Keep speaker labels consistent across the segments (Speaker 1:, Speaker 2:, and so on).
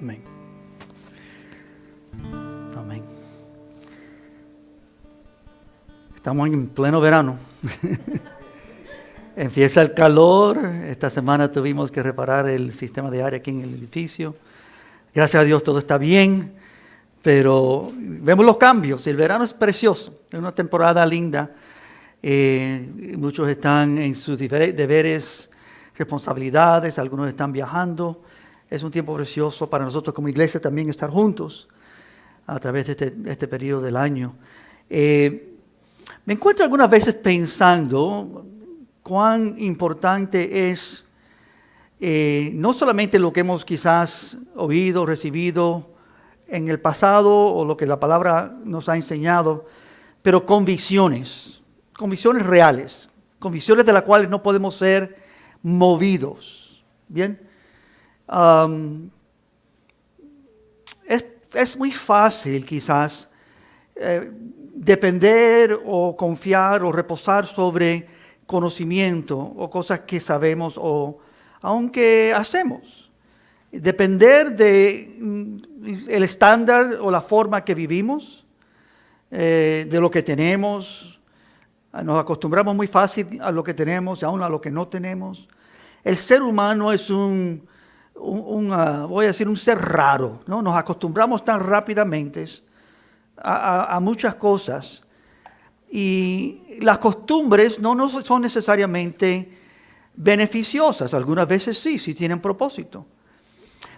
Speaker 1: Amén. Amén. Estamos en pleno verano. Empieza el calor. Esta semana tuvimos que reparar el sistema de aire aquí en el edificio. Gracias a Dios todo está bien, pero vemos los cambios. El verano es precioso, es una temporada linda. Muchos están en sus deberes, responsabilidades, algunos están viajando. Es un tiempo precioso para nosotros como iglesia también estar juntos a través de este periodo del año. Me encuentro algunas veces pensando cuán importante es no solamente lo que hemos quizás oído, recibido en el pasado o lo que la palabra nos ha enseñado, pero convicciones reales, convicciones de las cuales no podemos ser movidos. ¿Bien? Es muy fácil quizás depender o confiar o reposar sobre conocimiento o cosas que sabemos o aunque hacemos. Depender de el estándar o la forma que vivimos, de lo que tenemos. Nos acostumbramos muy fácil a lo que tenemos y aún a lo que no tenemos. El ser humano es voy a decir, un ser raro, ¿no? Nos acostumbramos tan rápidamente a muchas cosas. Y las costumbres no son necesariamente beneficiosas. Algunas veces sí tienen propósito.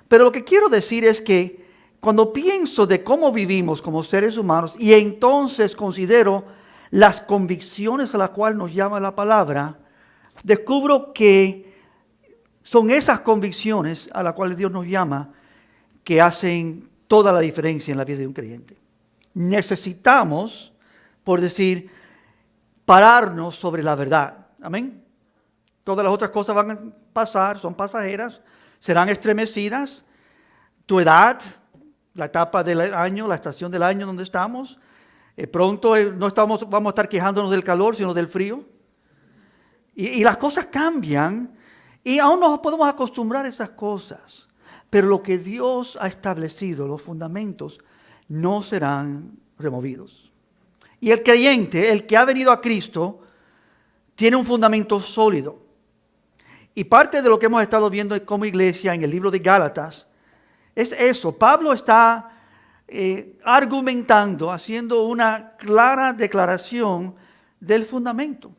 Speaker 1: Pero lo que quiero decir es que cuando pienso de cómo vivimos como seres humanos y entonces considero las convicciones a las cuales nos llama la palabra, descubro que son esas convicciones a las cuales Dios nos llama que hacen toda la diferencia en la vida de un creyente. Necesitamos, por decir, pararnos sobre la verdad. Amén. Todas las otras cosas van a pasar, son pasajeras, serán estremecidas. Tu edad, la etapa del año, la estación del año donde estamos, pronto vamos a estar quejándonos del calor, sino del frío. Y las cosas cambian y aún no nos podemos acostumbrar a esas cosas. Pero lo que Dios ha establecido, los fundamentos, no serán removidos. Y el creyente, el que ha venido a Cristo, tiene un fundamento sólido. Y parte de lo que hemos estado viendo como iglesia en el libro de Gálatas es eso. Pablo está argumentando, haciendo una clara declaración del fundamento.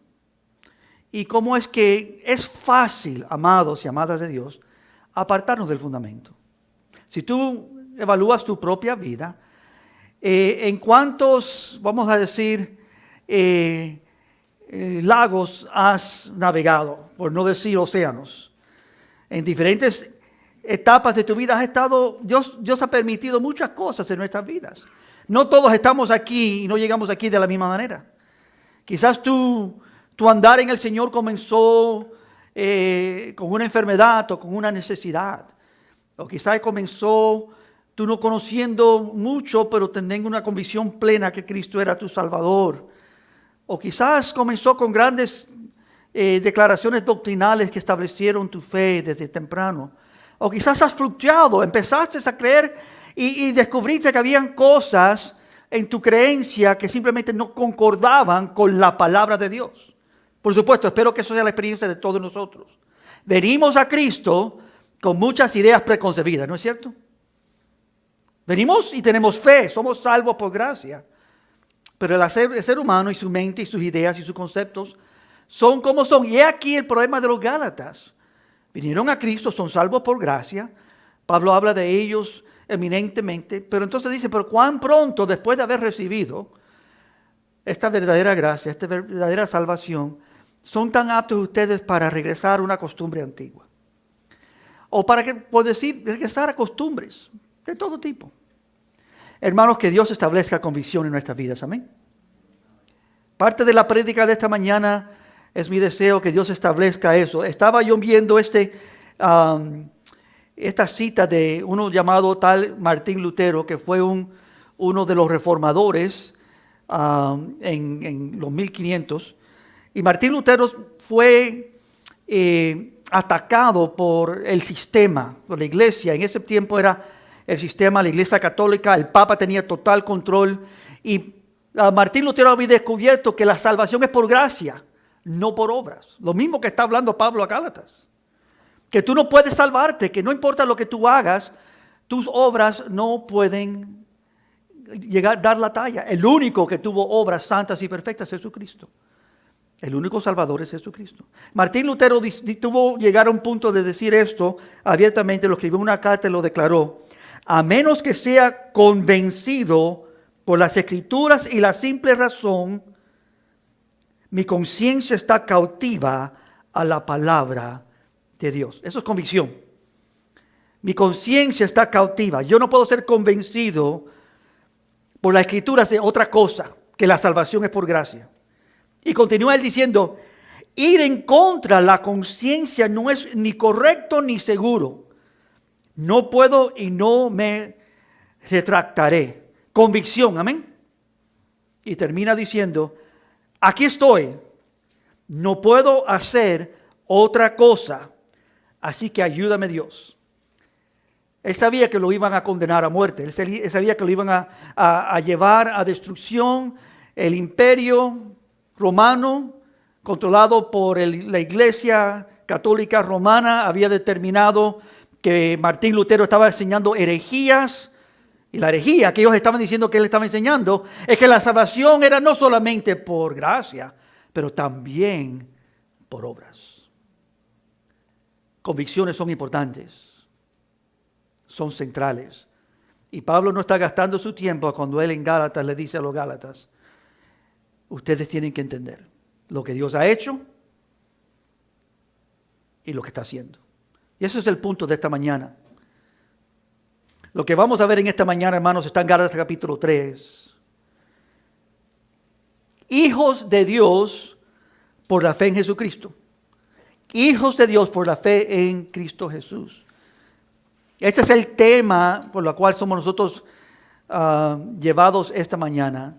Speaker 1: Y cómo es que es fácil, amados y amadas de Dios, apartarnos del fundamento. Si tú evalúas tu propia vida, en cuántos, vamos a decir, lagos has navegado, por no decir océanos. En diferentes etapas de tu vida has estado, Dios ha permitido muchas cosas en nuestras vidas. No todos estamos aquí y no llegamos aquí de la misma manera. Quizás tu andar en el Señor comenzó con una enfermedad o con una necesidad. O quizás comenzó tú no conociendo mucho, pero teniendo una convicción plena que Cristo era tu Salvador. O quizás comenzó con grandes declaraciones doctrinales que establecieron tu fe desde temprano. O quizás has fluctuado, empezaste a creer y descubriste que habían cosas en tu creencia que simplemente no concordaban con la palabra de Dios. Por supuesto, espero que eso sea la experiencia de todos nosotros. Venimos a Cristo con muchas ideas preconcebidas, ¿no es cierto? Venimos y tenemos fe, somos salvos por gracia. Pero el ser humano y su mente y sus ideas y sus conceptos son como son. Y aquí el problema de los Gálatas. Vinieron a Cristo, son salvos por gracia. Pablo habla de ellos eminentemente. Pero entonces dice, pero cuán pronto después de haber recibido esta verdadera gracia, esta verdadera salvación, son tan aptos ustedes para regresar a una costumbre antigua. O para que, por decir, regresar a costumbres de todo tipo. Hermanos, que Dios establezca convicción en nuestras vidas. Amén. Parte de la prédica de esta mañana es mi deseo que Dios establezca eso. Estaba yo viendo esta cita de uno llamado tal Martín Lutero, que fue uno de los reformadores en los 1500. Y Martín Lutero fue atacado por el sistema, por la iglesia. En ese tiempo era el sistema, la Iglesia Católica, el Papa tenía total control. Y Martín Lutero había descubierto que la salvación es por gracia, no por obras. Lo mismo que está hablando Pablo a Gálatas. Que tú no puedes salvarte, que no importa lo que tú hagas, tus obras no pueden llegar a dar la talla. El único que tuvo obras santas y perfectas es Jesucristo. El único Salvador es Jesucristo. Martín Lutero tuvo llegar a un punto de decir esto abiertamente, lo escribió en una carta y lo declaró. A menos que sea convencido por las Escrituras y la simple razón, mi conciencia está cautiva a la palabra de Dios. Eso es convicción. Mi conciencia está cautiva. Yo no puedo ser convencido por las Escrituras de otra cosa, que la salvación es por gracia. Y continúa él diciendo, ir en contra de la conciencia no es ni correcto ni seguro. No puedo y no me retractaré. Convicción, amén. Y termina diciendo, aquí estoy, no puedo hacer otra cosa, así que ayúdame Dios. Él sabía que lo iban a condenar a muerte, él sabía que lo iban a llevar a destrucción. El imperio romano, controlado por la Iglesia Católica Romana, había determinado que Martín Lutero estaba enseñando herejías. Y la herejía que ellos estaban diciendo que él estaba enseñando es que la salvación era no solamente por gracia, pero también por obras. Convicciones son importantes, son centrales. Y Pablo no está gastando su tiempo cuando él en Gálatas le dice a los Gálatas, ustedes tienen que entender lo que Dios ha hecho y lo que está haciendo. Y ese es el punto de esta mañana. Lo que vamos a ver en esta mañana, hermanos, está en Gálatas capítulo 3. Hijos de Dios por la fe en Jesucristo. Hijos de Dios por la fe en Cristo Jesús. Este es el tema por el cual somos nosotros llevados esta mañana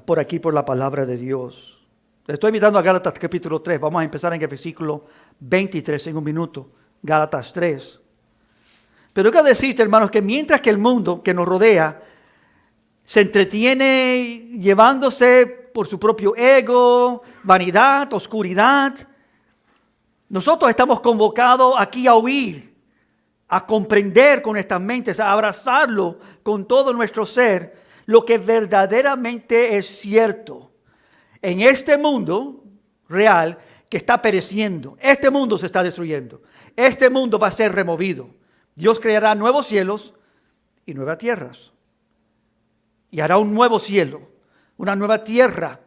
Speaker 1: por aquí, por la palabra de Dios. Le estoy invitando a Gálatas capítulo 3. Vamos a empezar en el versículo 23 en un minuto. Gálatas 3. Pero quiero decirte, hermanos, que mientras que el mundo que nos rodea se entretiene llevándose por su propio ego, vanidad, oscuridad, nosotros estamos convocados aquí a oír, a comprender con nuestras mentes, a abrazarlo con todo nuestro ser, lo que verdaderamente es cierto en este mundo real que está pereciendo. Este mundo se está destruyendo. Este mundo va a ser removido. Dios creará nuevos cielos y nuevas tierras. Y hará un nuevo cielo, una nueva tierra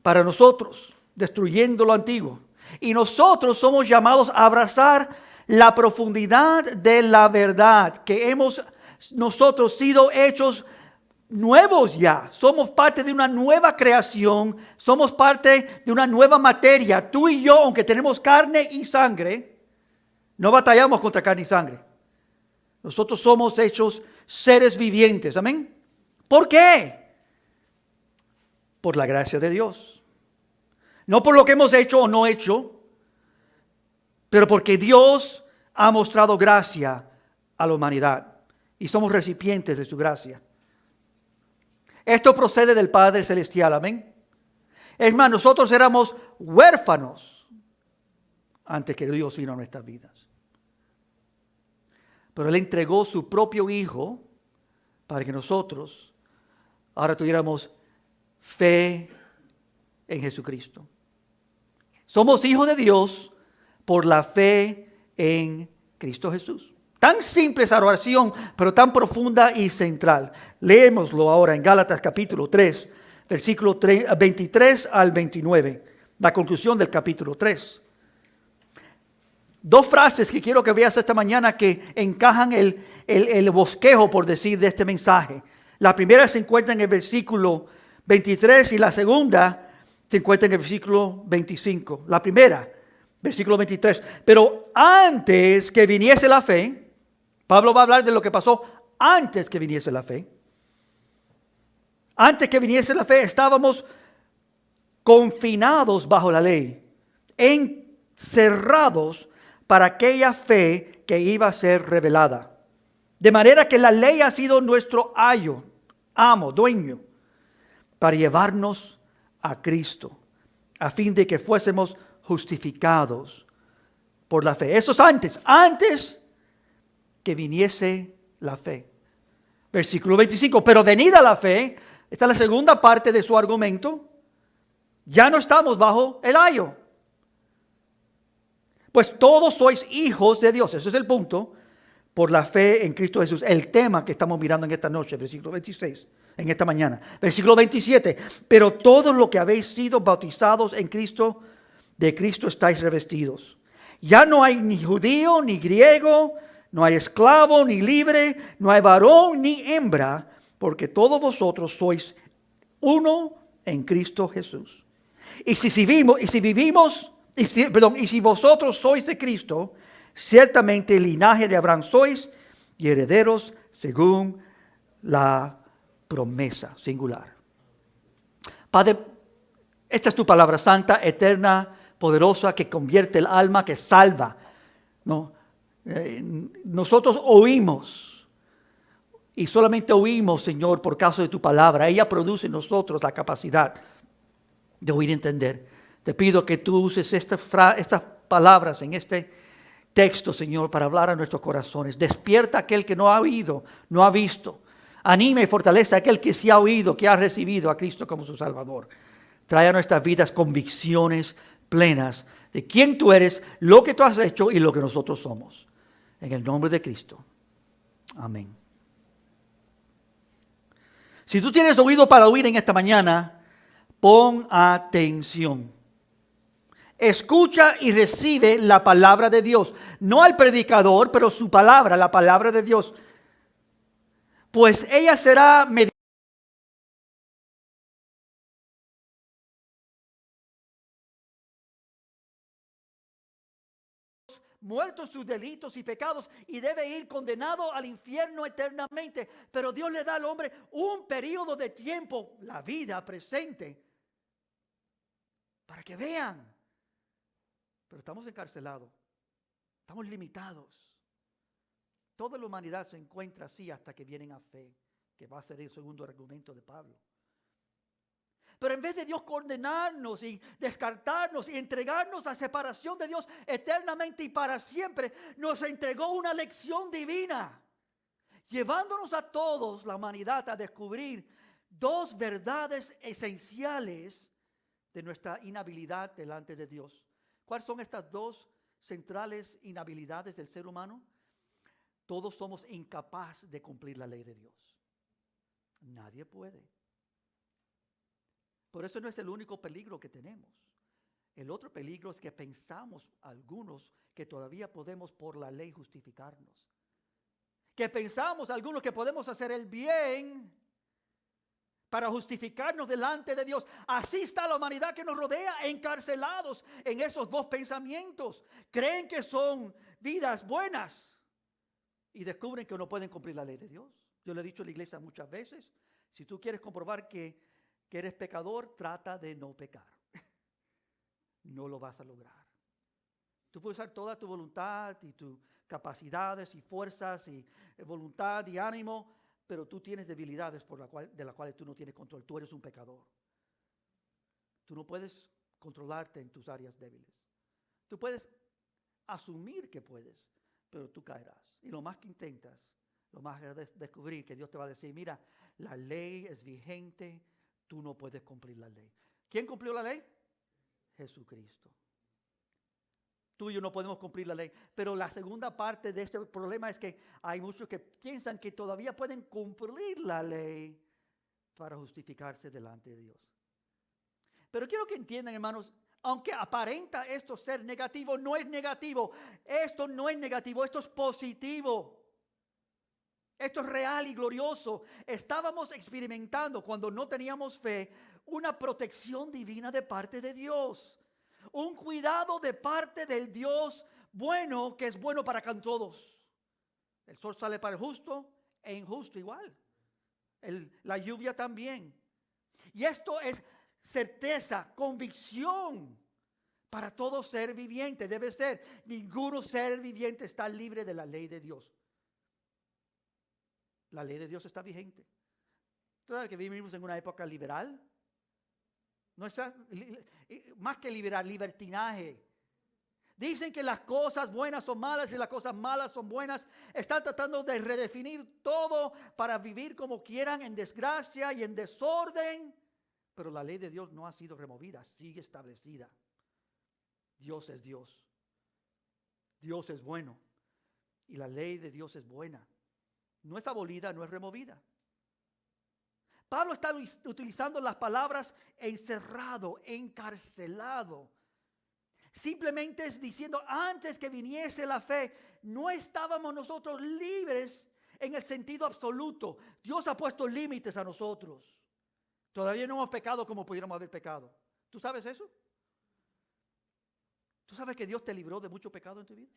Speaker 1: para nosotros, destruyendo lo antiguo. Y nosotros somos llamados a abrazar la profundidad de la verdad, que hemos nosotros sido hechos nuevos ya. Somos parte de una nueva creación, somos parte de una nueva materia. Tú y yo, aunque tenemos carne y sangre, no batallamos contra carne y sangre. Nosotros somos hechos seres vivientes. Amén. ¿Por qué? Por la gracia de Dios. No por lo que hemos hecho o no hecho, pero porque Dios ha mostrado gracia a la humanidad y somos recipientes de su gracia. Esto procede del Padre Celestial. Amén. Es más, nosotros éramos huérfanos antes que Dios vino a nuestras vidas. Pero Él entregó su propio Hijo para que nosotros ahora tuviéramos fe en Jesucristo. Somos hijos de Dios por la fe en Cristo Jesús. Tan simple esa oración, pero tan profunda y central. Leémoslo ahora en Gálatas capítulo 3, versículo 23 al 29. La conclusión del capítulo 3. Dos frases que quiero que veas esta mañana que encajan el bosquejo, por decir, de este mensaje. La primera se encuentra en el versículo 23 y la segunda se encuentra en el versículo 25. La primera, versículo 23. Pero antes que viniese la fe, Pablo va a hablar de lo que pasó antes que viniese la fe. Antes que viniese la fe estábamos confinados bajo la ley, encerrados para aquella fe que iba a ser revelada. De manera que la ley ha sido nuestro ayo, amo, dueño, para llevarnos a Cristo, a fin de que fuésemos justificados por la fe. Eso es antes que viniese la fe. Versículo 25, pero venida la fe, esta es la segunda parte de su argumento, ya no estamos bajo el ayo. Pues todos sois hijos de Dios, ese es el punto, por la fe en Cristo Jesús. El tema que estamos mirando en esta noche, versículo 26, en esta mañana. Versículo 27, pero todos los que habéis sido bautizados en Cristo, de Cristo estáis revestidos. Ya no hay ni judío ni griego, no hay esclavo ni libre, no hay varón ni hembra, porque todos vosotros sois uno en Cristo Jesús. Y si vosotros sois de Cristo, ciertamente el linaje de Abraham sois y herederos según la promesa, singular. Padre, esta es tu palabra santa, eterna, poderosa, que convierte el alma, que salva, ¿no? Nosotros oímos y solamente oímos, Señor, por causa de tu palabra. Ella produce en nosotros la capacidad de oír y entender. Te pido que tú uses estas palabras en este texto, Señor, para hablar a nuestros corazones. Despierta a aquel que no ha oído, no ha visto. Anima y fortalece a aquel que sí ha oído, que ha recibido a Cristo como su Salvador. Trae a nuestras vidas convicciones plenas de quién tú eres, lo que tú has hecho y lo que nosotros somos. En el nombre de Cristo. Amén. Si tú tienes oído para oír en esta mañana, pon atención. Escucha y recibe la palabra de Dios. No al predicador, pero su palabra, la palabra de Dios. Pues ella será medida. Muertos sus delitos y pecados y debe ir condenado al infierno eternamente. Pero Dios le da al hombre un periodo de tiempo, la vida presente, para que vean. Pero estamos encarcelados, estamos limitados. Toda la humanidad se encuentra así hasta que vienen a fe, que va a ser el segundo argumento de Pablo. Pero en vez de Dios condenarnos y descartarnos y entregarnos a separación de Dios eternamente y para siempre, nos entregó una lección divina, llevándonos a todos, la humanidad, a descubrir dos verdades esenciales de nuestra inhabilidad delante de Dios. ¿Cuáles son estas dos centrales inhabilidades del ser humano? Todos somos incapaces de cumplir la ley de Dios. Nadie puede. Por eso no es el único peligro que tenemos. El otro peligro es que pensamos algunos que todavía podemos por la ley justificarnos. Que pensamos algunos que podemos hacer el bien para justificarnos delante de Dios. Así está la humanidad que nos rodea, encarcelados en esos dos pensamientos. Creen que son vidas buenas y descubren que no pueden cumplir la ley de Dios. Yo le he dicho a la iglesia muchas veces, si tú quieres comprobar que eres pecador, trata de no pecar. No lo vas a lograr. Tú puedes usar toda tu voluntad y tus capacidades y fuerzas y voluntad y ánimo, pero tú tienes debilidades de las cuales tú no tienes control. Tú eres un pecador. Tú no puedes controlarte en tus áreas débiles. Tú puedes asumir que puedes, pero tú caerás. Y lo más que intentas, lo más es descubrir que Dios te va a decir, mira, la ley es vigente, tú no puedes cumplir la ley. ¿Quién cumplió la ley? Jesucristo. Tú y yo no podemos cumplir la ley. Pero la segunda parte de este problema es que hay muchos que piensan que todavía pueden cumplir la ley para justificarse delante de Dios. Pero quiero que entiendan, hermanos, aunque aparenta esto ser negativo, no es negativo. Esto no es negativo, esto es positivo. Esto es real y glorioso. Estábamos experimentando, cuando no teníamos fe, una protección divina de parte de Dios. Un cuidado de parte del Dios bueno, que es bueno para todos. El sol sale para el justo e injusto igual. La lluvia también. Y esto es certeza, convicción para todo ser viviente. Debe ser, ninguno ser viviente está libre de la ley de Dios. La ley de Dios está vigente. ¿Tú sabes que vivimos en una época liberal? No está, más que liberal, libertinaje. Dicen que las cosas buenas son malas y las cosas malas son buenas. Están tratando de redefinir todo para vivir como quieran, en desgracia y en desorden. Pero la ley de Dios no ha sido removida, sigue establecida. Dios es Dios. Dios es bueno. Y la ley de Dios es buena. No es abolida, no es removida. Pablo está utilizando las palabras encerrado, encarcelado. Simplemente es diciendo, antes que viniese la fe, no estábamos nosotros libres en el sentido absoluto. Dios ha puesto límites a nosotros. Todavía no hemos pecado como pudiéramos haber pecado. ¿Tú sabes eso? ¿Tú sabes que Dios te libró de mucho pecado en tu vida?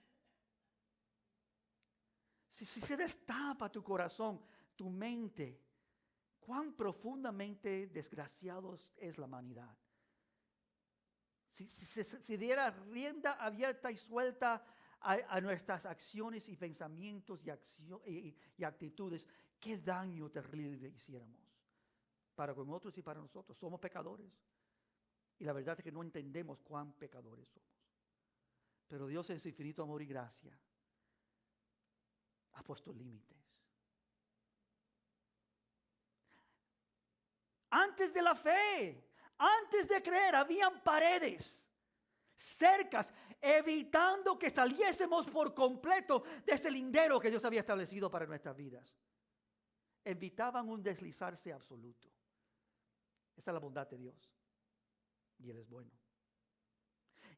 Speaker 1: Si se destapa tu corazón, tu mente, cuán profundamente desgraciados es la humanidad. Si diera rienda abierta y suelta a nuestras acciones y pensamientos y actitudes, qué daño terrible hiciéramos para con otros y para nosotros. Somos pecadores. Y la verdad es que no entendemos cuán pecadores somos. Pero Dios en su infinito amor y gracia ha puesto límites. Antes de la fe, antes de creer, habían paredes, cercas, evitando que saliésemos por completo de ese lindero que Dios había establecido para nuestras vidas. Evitaban un deslizarse absoluto. Esa es la bondad de Dios. Y Él es bueno.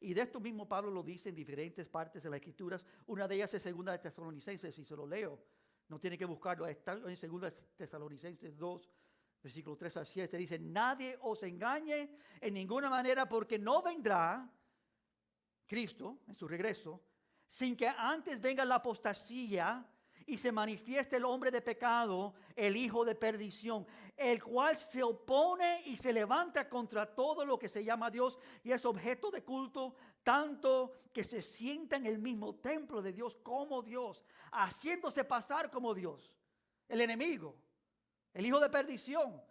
Speaker 1: Y de esto mismo Pablo lo dice en diferentes partes de las Escrituras. Una de ellas es 2 de Tesalonicenses, y se lo leo. No tiene que buscarlo. Está en 2 de Tesalonicenses 2, versículo 3 al 7. Dice, nadie os engañe en ninguna manera, porque no vendrá Cristo en su regreso sin que antes venga la apostasía y se manifieste el hombre de pecado, el hijo de perdición, el cual se opone y se levanta contra todo lo que se llama Dios y es objeto de culto, tanto que se sienta en el mismo templo de Dios como Dios, haciéndose pasar como Dios. El enemigo, el hijo de perdición.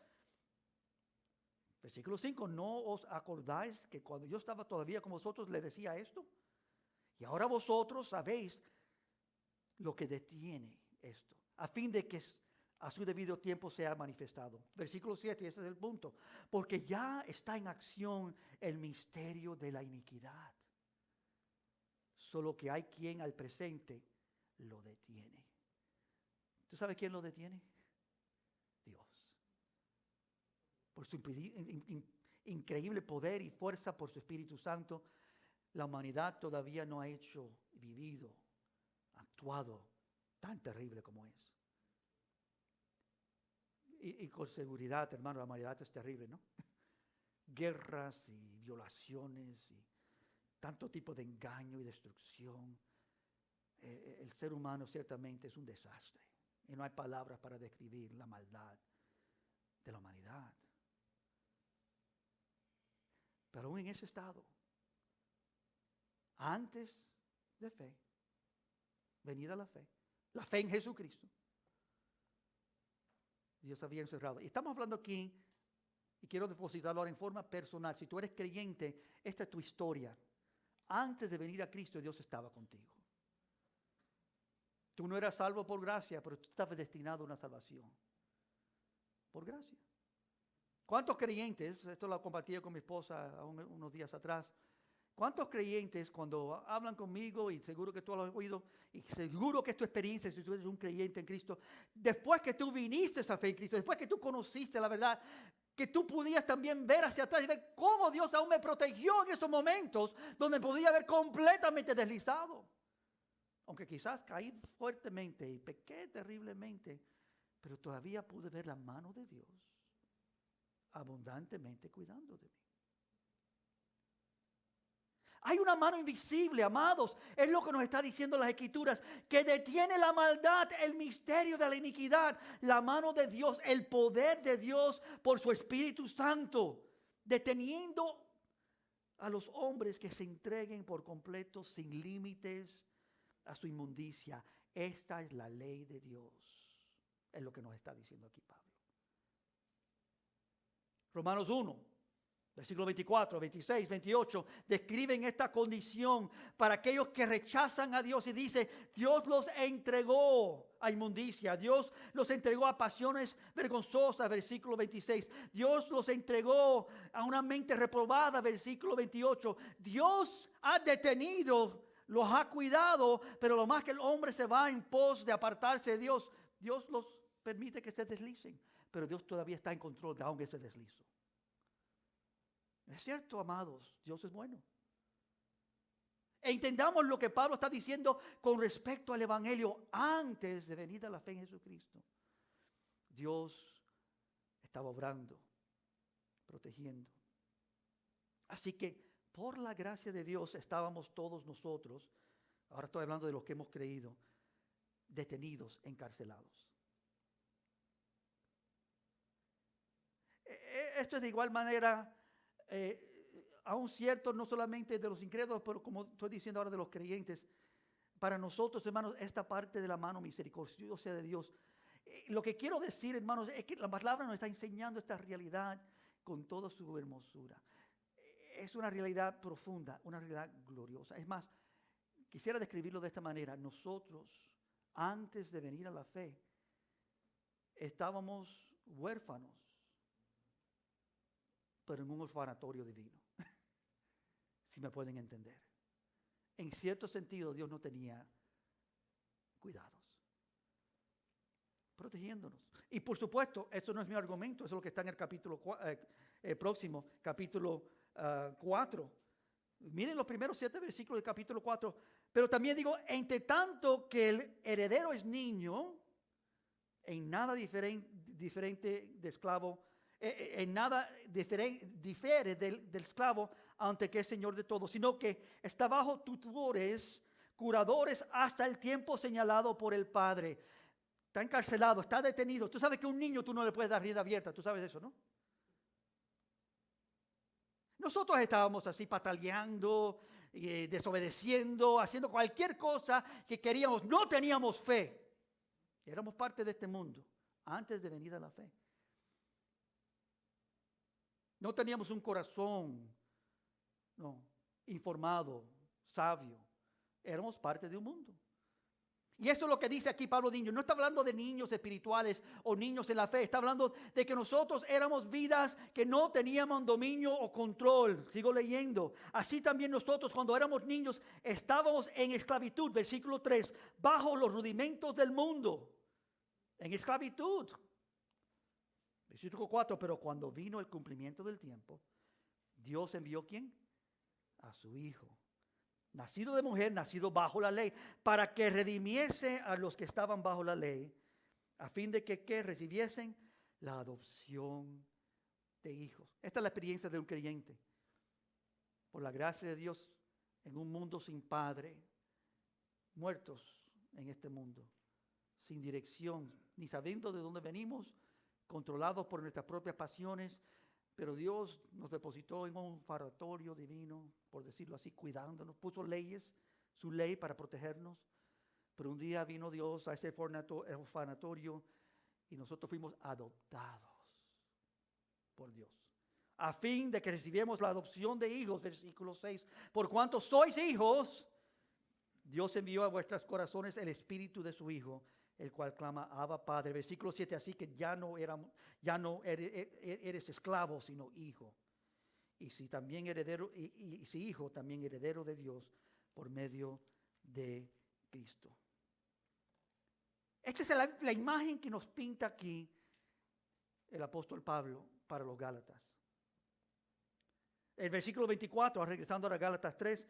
Speaker 1: Versículo 5, ¿no os acordáis que cuando yo estaba todavía con vosotros le decía esto? Y ahora vosotros sabéis lo que detiene esto, a fin de que a su debido tiempo sea manifestado. Versículo 7, ese es el punto. Porque ya está en acción el misterio de la iniquidad. Solo que hay quien al presente lo detiene. ¿Tú sabes quién lo detiene? Dios. Por su increíble poder y fuerza, por su Espíritu Santo, la humanidad todavía no ha vivido, actuado tan terrible como es. Y con seguridad, hermano, la humanidad es terrible, ¿no? Guerras y violaciones y tanto tipo de engaño y destrucción. El ser humano ciertamente es un desastre. Y no hay palabras para describir la maldad de la humanidad. Pero aún en ese estado, antes de fe, venida la fe en Jesucristo, Dios había encerrado. Y estamos hablando aquí, y quiero depositarlo ahora en forma personal. Si tú eres creyente, esta es tu historia. Antes de venir a Cristo, Dios estaba contigo. Tú no eras salvo por gracia, pero tú estabas destinado a una salvación. Por gracia. ¿Cuántos creyentes, esto lo compartí con mi esposa unos días atrás, cuántos creyentes cuando hablan conmigo, y seguro que tú lo has oído, y seguro que es tu experiencia si tú eres un creyente en Cristo, después que tú viniste a fe en Cristo, después que tú conociste la verdad, que tú podías también ver hacia atrás y ver cómo Dios aún me protegió en esos momentos donde podía haber completamente deslizado. Aunque quizás caí fuertemente y pequé terriblemente, pero todavía pude ver la mano de Dios abundantemente cuidando de mí. Hay una mano invisible, amados, es lo que nos está diciendo las Escrituras, que detiene la maldad, el misterio de la iniquidad, la mano de Dios, el poder de Dios por su Espíritu Santo, deteniendo a los hombres que se entreguen por completo, sin límites, a su inmundicia. Esta es la ley de Dios. Es lo que nos está diciendo aquí Pablo. Romanos 1, versículo 24, 26, 28, describen esta condición para aquellos que rechazan a Dios y dice, Dios los entregó a inmundicia, Dios los entregó a pasiones vergonzosas, versículo 26, Dios los entregó a una mente reprobada, versículo 28, Dios ha detenido, los ha cuidado, pero lo más que el hombre se va en pos de apartarse de Dios, Dios los permite que se deslicen, pero Dios todavía está en control de aunque se deslizó. Es cierto, amados, Dios es bueno. E entendamos lo que Pablo está diciendo con respecto al Evangelio antes de venir a la fe en Jesucristo. Dios estaba obrando, protegiendo. Así que por la gracia de Dios estábamos todos nosotros, ahora estoy hablando de los que hemos creído, detenidos, encarcelados. Esto es de igual manera... aún cierto no solamente de los incrédulos, pero como estoy diciendo ahora de los creyentes, para nosotros, hermanos, esta parte de la mano misericordiosa de Dios. Lo que quiero decir, hermanos, es que la palabra nos está enseñando esta realidad con toda su hermosura. Es una realidad profunda, una realidad gloriosa. Es más, quisiera describirlo de esta manera. Nosotros, antes de venir a la fe, estábamos huérfanos, pero en un orfanatorio divino, si me pueden entender. En cierto sentido, Dios no tenía cuidados, protegiéndonos. Y por supuesto, eso no es mi argumento, eso es lo que está en el capítulo próximo, capítulo 4. Miren los primeros 7 versículos del capítulo 4. Pero también digo, entre tanto que el heredero es niño, en nada diferente de esclavo, en nada difiere del esclavo ante que es señor de todo, sino que está bajo tutores, curadores hasta el tiempo señalado por el Padre. Está encarcelado, está detenido. Tú sabes que a un niño tú no le puedes dar rienda abierta, tú sabes eso, ¿no? Nosotros estábamos así pataleando, desobedeciendo, haciendo cualquier cosa que queríamos. No teníamos fe. Éramos parte de este mundo antes de venir a la fe. No teníamos un corazón informado, sabio. Éramos parte de un mundo. Y eso es lo que dice aquí Pablo Niño. No está hablando de niños espirituales o niños en la fe. Está hablando de que nosotros éramos vidas que no teníamos dominio o control. Sigo leyendo. Así también nosotros cuando éramos niños estábamos en esclavitud. Versículo 3. Bajo los rudimentos del mundo. En esclavitud. Versículo 4, pero cuando vino el cumplimiento del tiempo, Dios envió ¿quién? A su Hijo, nacido de mujer, nacido bajo la ley, para que redimiese a los que estaban bajo la ley, a fin de que recibiesen la adopción de hijos. Esta es la experiencia de un creyente. Por la gracia de Dios, en un mundo sin padre, muertos en este mundo, sin dirección, ni sabiendo de dónde venimos, controlados por nuestras propias pasiones, pero Dios nos depositó en un orfanatorio divino, por decirlo así, cuidándonos, puso leyes, su ley para protegernos, pero un día vino Dios a ese orfanatorio y nosotros fuimos adoptados por Dios, a fin de que recibiéramos la adopción de hijos, versículo 6, por cuanto sois hijos, Dios envió a vuestros corazones el espíritu de su Hijo, el cual clama, Abba Padre. Versículo 7, así que ya no eres esclavo, sino hijo. Y si también heredero, y si hijo, también heredero de Dios por medio de Cristo. Esta es la imagen que nos pinta aquí el apóstol Pablo para los Gálatas. El versículo 24, regresando a Gálatas 3,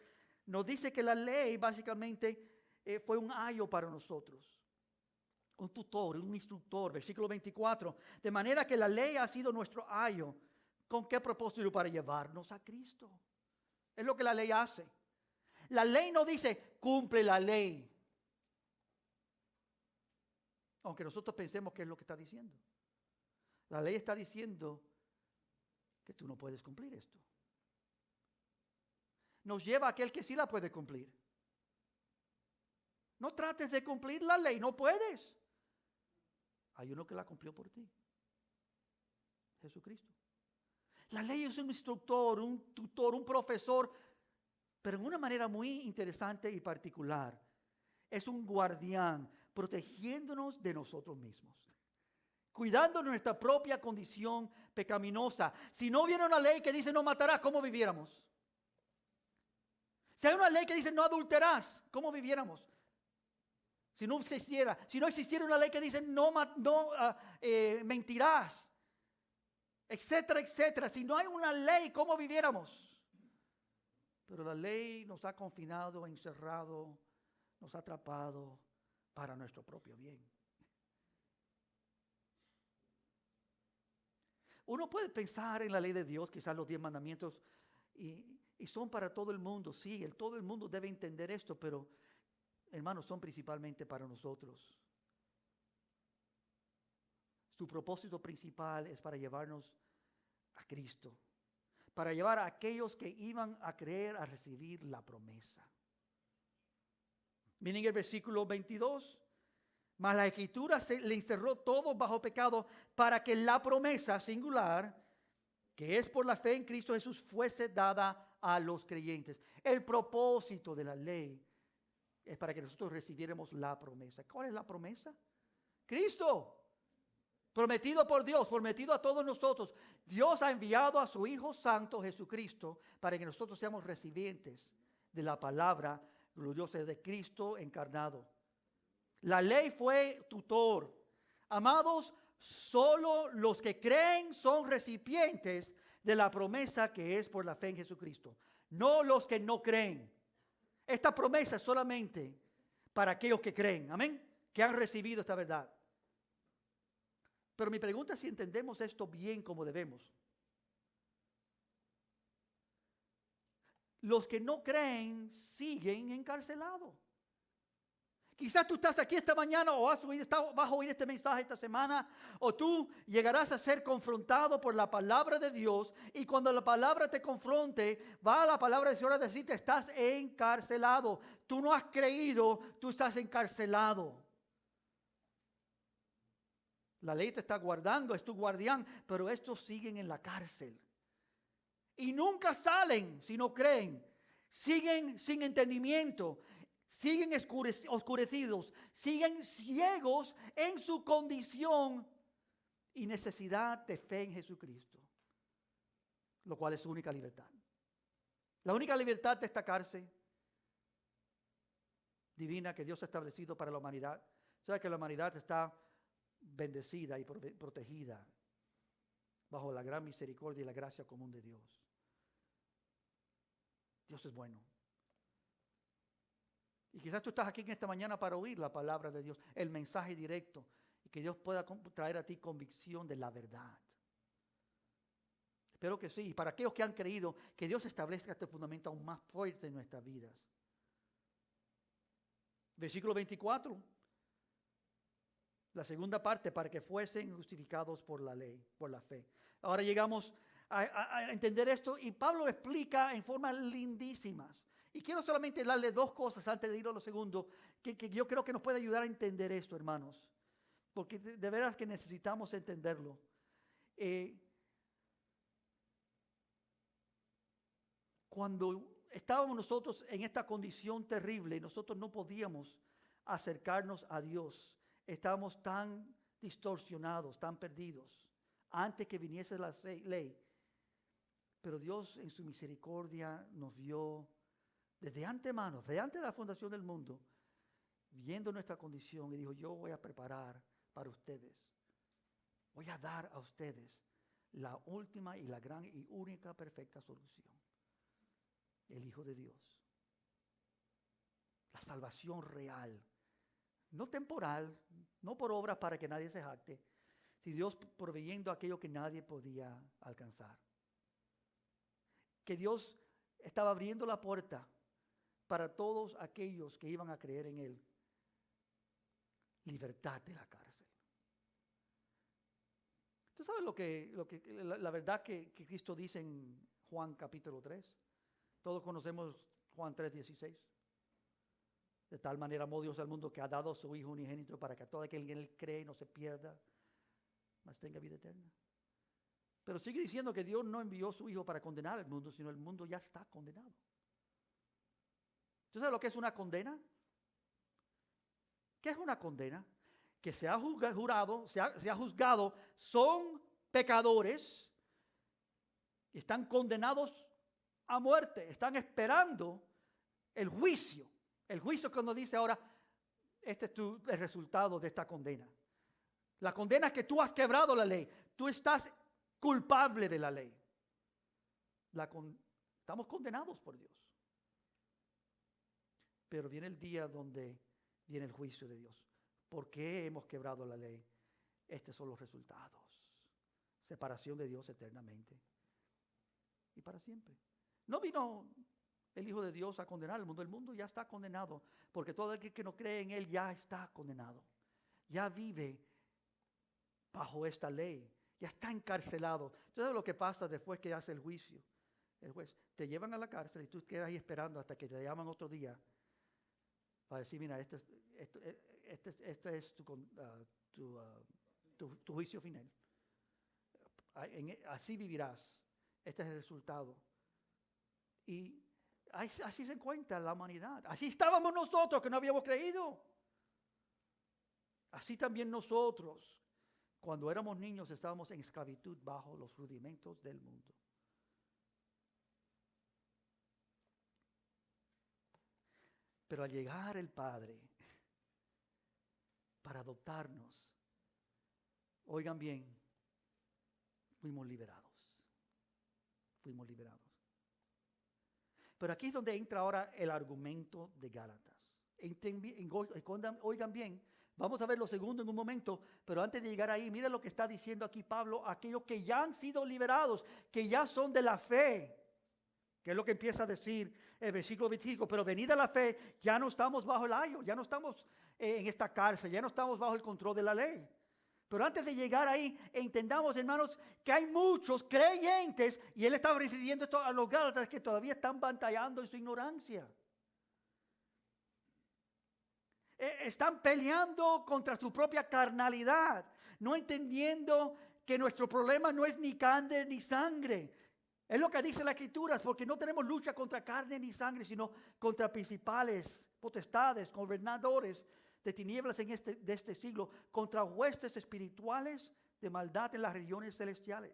Speaker 1: nos dice que la ley básicamente fue un ayo para nosotros. Un tutor, un instructor, versículo 24. De manera que la ley ha sido nuestro ayo. ¿Con qué propósito? Para llevarnos a Cristo. Es lo que la ley hace. La ley no dice, cumple la ley. Aunque nosotros pensemos que es lo que está diciendo. La ley está diciendo que tú no puedes cumplir esto. Nos lleva a aquel que sí la puede cumplir. No trates de cumplir la ley, no puedes. Hay uno que la cumplió por ti. Jesucristo. La ley es un instructor, un tutor, un profesor, pero en una manera muy interesante y particular. Es un guardián protegiéndonos de nosotros mismos, cuidando nuestra propia condición pecaminosa. Si no hubiera una ley que dice no matarás, ¿cómo viviéramos? Si hay una ley que dice no adulterás, ¿cómo viviéramos? Si no existiera una ley que dice no mentirás, etcétera, etcétera. Si no hay una ley, ¿cómo viviéramos? Pero la ley nos ha confinado, encerrado, nos ha atrapado para nuestro propio bien. Uno puede pensar en la ley de Dios, quizás los 10 mandamientos, y son para todo el mundo. Sí, todo el mundo debe entender esto, pero hermanos, son principalmente para nosotros. Su propósito principal es para llevarnos a Cristo, para llevar a aquellos que iban a creer a recibir la promesa. Miren el versículo 22. Mas la Escritura le encerró todo bajo pecado para que la promesa singular, que es por la fe en Cristo Jesús, fuese dada a los creyentes. El propósito de la ley es para que nosotros recibiéramos la promesa. ¿Cuál es la promesa? Cristo. Prometido por Dios, prometido a todos nosotros. Dios ha enviado a su Hijo Santo Jesucristo para que nosotros seamos recipientes de la palabra gloriosa de Cristo encarnado. La ley fue tutor. Amados, solo los que creen son recipientes de la promesa que es por la fe en Jesucristo. No los que no creen. Esta promesa es solamente para aquellos que creen. Amén. Que han recibido esta verdad. Pero mi pregunta es si entendemos esto bien como debemos. Los que no creen siguen encarcelados. Quizás tú estás aquí esta mañana o vas a oír este mensaje esta semana, o tú llegarás a ser confrontado por la palabra de Dios, y cuando la palabra te confronte, va la palabra del Señor a decirte: estás encarcelado. Tú no has creído, tú estás encarcelado. La ley te está guardando, es tu guardián, pero estos siguen en la cárcel. Y nunca salen si no creen. Siguen sin entendimiento, siguen oscurecidos, siguen ciegos en su condición y necesidad de fe en Jesucristo, lo cual es su única libertad. La única libertad de esta cárcel divina que Dios ha establecido para la humanidad. Sabe que la humanidad está bendecida y protegida bajo la gran misericordia y la gracia común de Dios. Dios es bueno. Y quizás tú estás aquí en esta mañana para oír la palabra de Dios, el mensaje directo, y que Dios pueda traer a ti convicción de la verdad. Espero que sí. Y para aquellos que han creído, que Dios establezca este fundamento aún más fuerte en nuestras vidas. Versículo 24. La segunda parte, para que fuesen justificados por la ley, por la fe. Ahora llegamos a entender esto, y Pablo explica en formas lindísimas. Y quiero solamente darle dos cosas antes de ir a lo segundo, que yo creo que nos puede ayudar a entender esto, hermanos. Porque de veras que necesitamos entenderlo. Cuando estábamos nosotros en esta condición terrible, nosotros no podíamos acercarnos a Dios. Estábamos tan distorsionados, tan perdidos, antes que viniese la ley. Pero Dios en su misericordia nos vio desde antemano, desde antes de la fundación del mundo, viendo nuestra condición, y dijo: yo voy a preparar para ustedes, voy a dar a ustedes la última y la gran y única perfecta solución. El Hijo de Dios. La salvación real. No temporal, no por obras para que nadie se jacte, sino Dios proveyendo aquello que nadie podía alcanzar. Que Dios estaba abriendo la puerta para todos aquellos que iban a creer en Él. Libertad de la cárcel. ¿Tú sabes la verdad que Cristo dice en Juan capítulo 3? Todos conocemos Juan 3:16. De tal manera amó Dios al mundo que ha dado a su Hijo unigénito para que todo aquel que en él cree no se pierda, mas tenga vida eterna. Pero sigue diciendo que Dios no envió a su Hijo para condenar al mundo, sino el mundo ya está condenado. ¿Tú sabes lo que es una condena? ¿Qué es una condena? Que se ha juzgado, son pecadores, están condenados a muerte, están esperando el juicio. El juicio cuando dice ahora, este es el resultado de esta condena. La condena es que tú has quebrado la ley, tú estás culpable de la ley. Estamos condenados por Dios. Pero viene el día donde viene el juicio de Dios. ¿Por qué hemos quebrado la ley? Estos son los resultados. Separación de Dios eternamente y para siempre. No vino el Hijo de Dios a condenar al mundo. El mundo ya está condenado, porque todo aquel que no cree en Él ya está condenado. Ya vive bajo esta ley. Ya está encarcelado. ¿Sabes lo que pasa después que hace el juicio? El juez, te llevan a la cárcel y tú quedas ahí esperando hasta que te llaman otro día para decir, mira, este es tu juicio final. Así vivirás. Este es el resultado. Y así se encuentra la humanidad. Así estábamos nosotros que no habíamos creído. Así también nosotros, cuando éramos niños, estábamos en esclavitud bajo los rudimentos del mundo. Pero al llegar el Padre para adoptarnos, oigan bien, fuimos liberados. Fuimos liberados. Pero aquí es donde entra ahora el argumento de Gálatas. Oigan bien, vamos a ver lo segundo en un momento, pero antes de llegar ahí, mira lo que está diciendo aquí Pablo, aquellos que ya han sido liberados, que ya son de la fe, que es lo que empieza a decir el versículo 25, pero venida la fe, ya no estamos bajo el ayo, ya no estamos en esta cárcel, ya no estamos bajo el control de la ley. Pero antes de llegar ahí, entendamos, hermanos, que hay muchos creyentes, y él estaba refiriendo esto a los gálatas que todavía están batallando en su ignorancia. Están peleando contra su propia carnalidad, no entendiendo que nuestro problema no es ni carne ni sangre. Es lo que dice la Escritura, porque no tenemos lucha contra carne ni sangre, sino contra principales, potestades, gobernadores de tinieblas de este siglo, contra huestes espirituales de maldad en las regiones celestiales.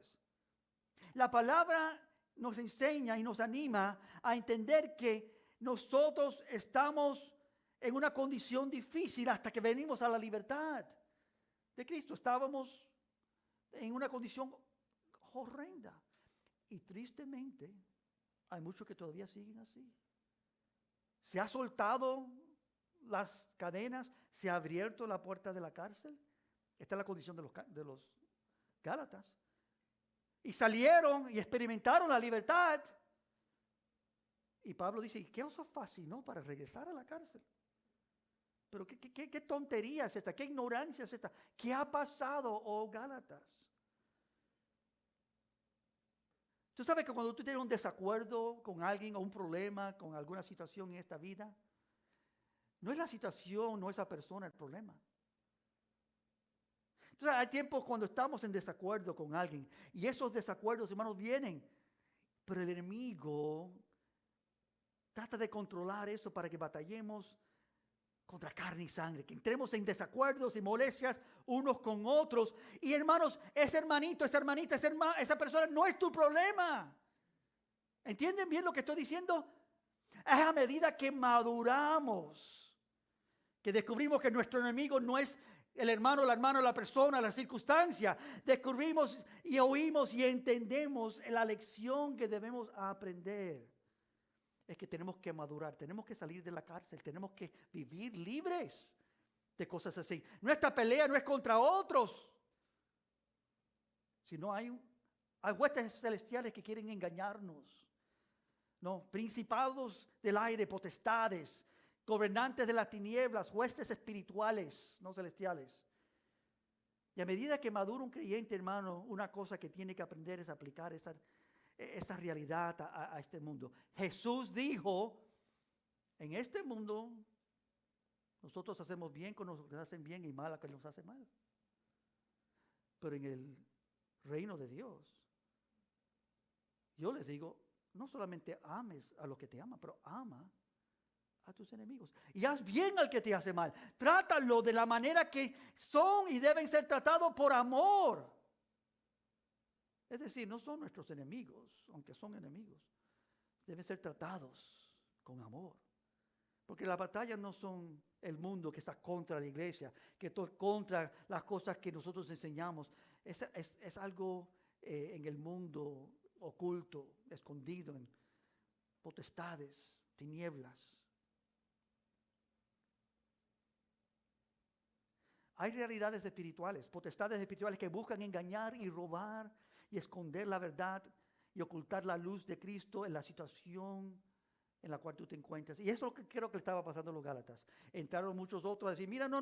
Speaker 1: La palabra nos enseña y nos anima a entender que nosotros estamos en una condición difícil hasta que venimos a la libertad de Cristo. Estábamos en una condición horrenda. Y tristemente, hay muchos que todavía siguen así. Se ha soltado las cadenas, se ha abierto la puerta de la cárcel. Esta es la condición de los Gálatas. Y salieron y experimentaron la libertad. Y Pablo dice, ¿y qué os fascinó para regresar a la cárcel? Pero qué tontería es esta, qué ignorancia es esta. ¿Qué ha pasado, oh Gálatas? Tú sabes que cuando tú tienes un desacuerdo con alguien o un problema con alguna situación en esta vida, no es la situación, no es la persona el problema. Entonces hay tiempos cuando estamos en desacuerdo con alguien y esos desacuerdos, hermanos, vienen, pero el enemigo trata de controlar eso para que batallemos contra carne y sangre, que entremos en desacuerdos y molestias unos con otros. Y hermanos, ese hermanito, esa hermanita, esa persona no es tu problema. ¿Entienden bien lo que estoy diciendo? Es a medida que maduramos, que descubrimos que nuestro enemigo no es el hermano, la hermana, la persona, la circunstancia. Descubrimos y oímos y entendemos la lección que debemos aprender. Es que tenemos que madurar, tenemos que salir de la cárcel, tenemos que vivir libres de cosas así. Nuestra pelea no es contra otros, sino hay huestes celestiales que quieren engañarnos. No, principados del aire, potestades, gobernantes de las tinieblas, huestes espirituales, no celestiales. Y a medida que madura un creyente, hermano, una cosa que tiene que aprender es aplicar esa realidad a este mundo. Jesús dijo, en este mundo Nosotros hacemos bien con los que nos hacen bien y mal a que nos hace mal. Pero en el reino de Dios, yo les digo, no solamente ames a los que te aman, pero ama a tus enemigos. Y haz bien al que te hace mal. Trátalo de la manera que son y deben ser tratados por amor. Es decir, no son nuestros enemigos, aunque son enemigos. Deben ser tratados con amor. Porque las batallas no son el mundo que está contra la iglesia, que está contra las cosas que nosotros enseñamos. Es algo en el mundo oculto, escondido en potestades, tinieblas. Hay realidades espirituales, potestades espirituales que buscan engañar y robar y esconder la verdad y ocultar la luz de Cristo en la situación en la cual tú te encuentras. Y eso es lo que creo que le estaba pasando a los Gálatas. Entraron muchos otros a decir, mira, no,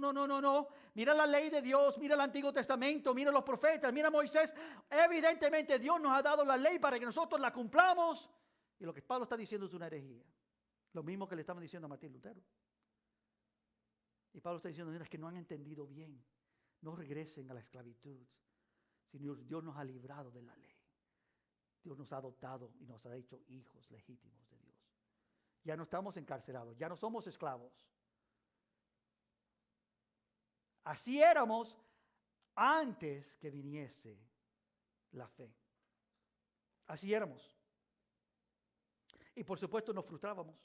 Speaker 1: mira la ley de Dios, mira el Antiguo Testamento, mira los profetas, mira Moisés. Evidentemente Dios nos ha dado la ley para que nosotros la cumplamos. Y lo que Pablo está diciendo es una herejía. Lo mismo que le estaban diciendo a Martín Lutero. Y Pablo está diciendo, es que no han entendido bien. No regresen a la esclavitud. Sino Dios nos ha librado de la ley. Dios nos ha adoptado y nos ha hecho hijos legítimos de Dios. Ya no estamos encarcelados, ya no somos esclavos. Así éramos antes que viniese la fe. Así éramos. Y por supuesto nos frustrábamos.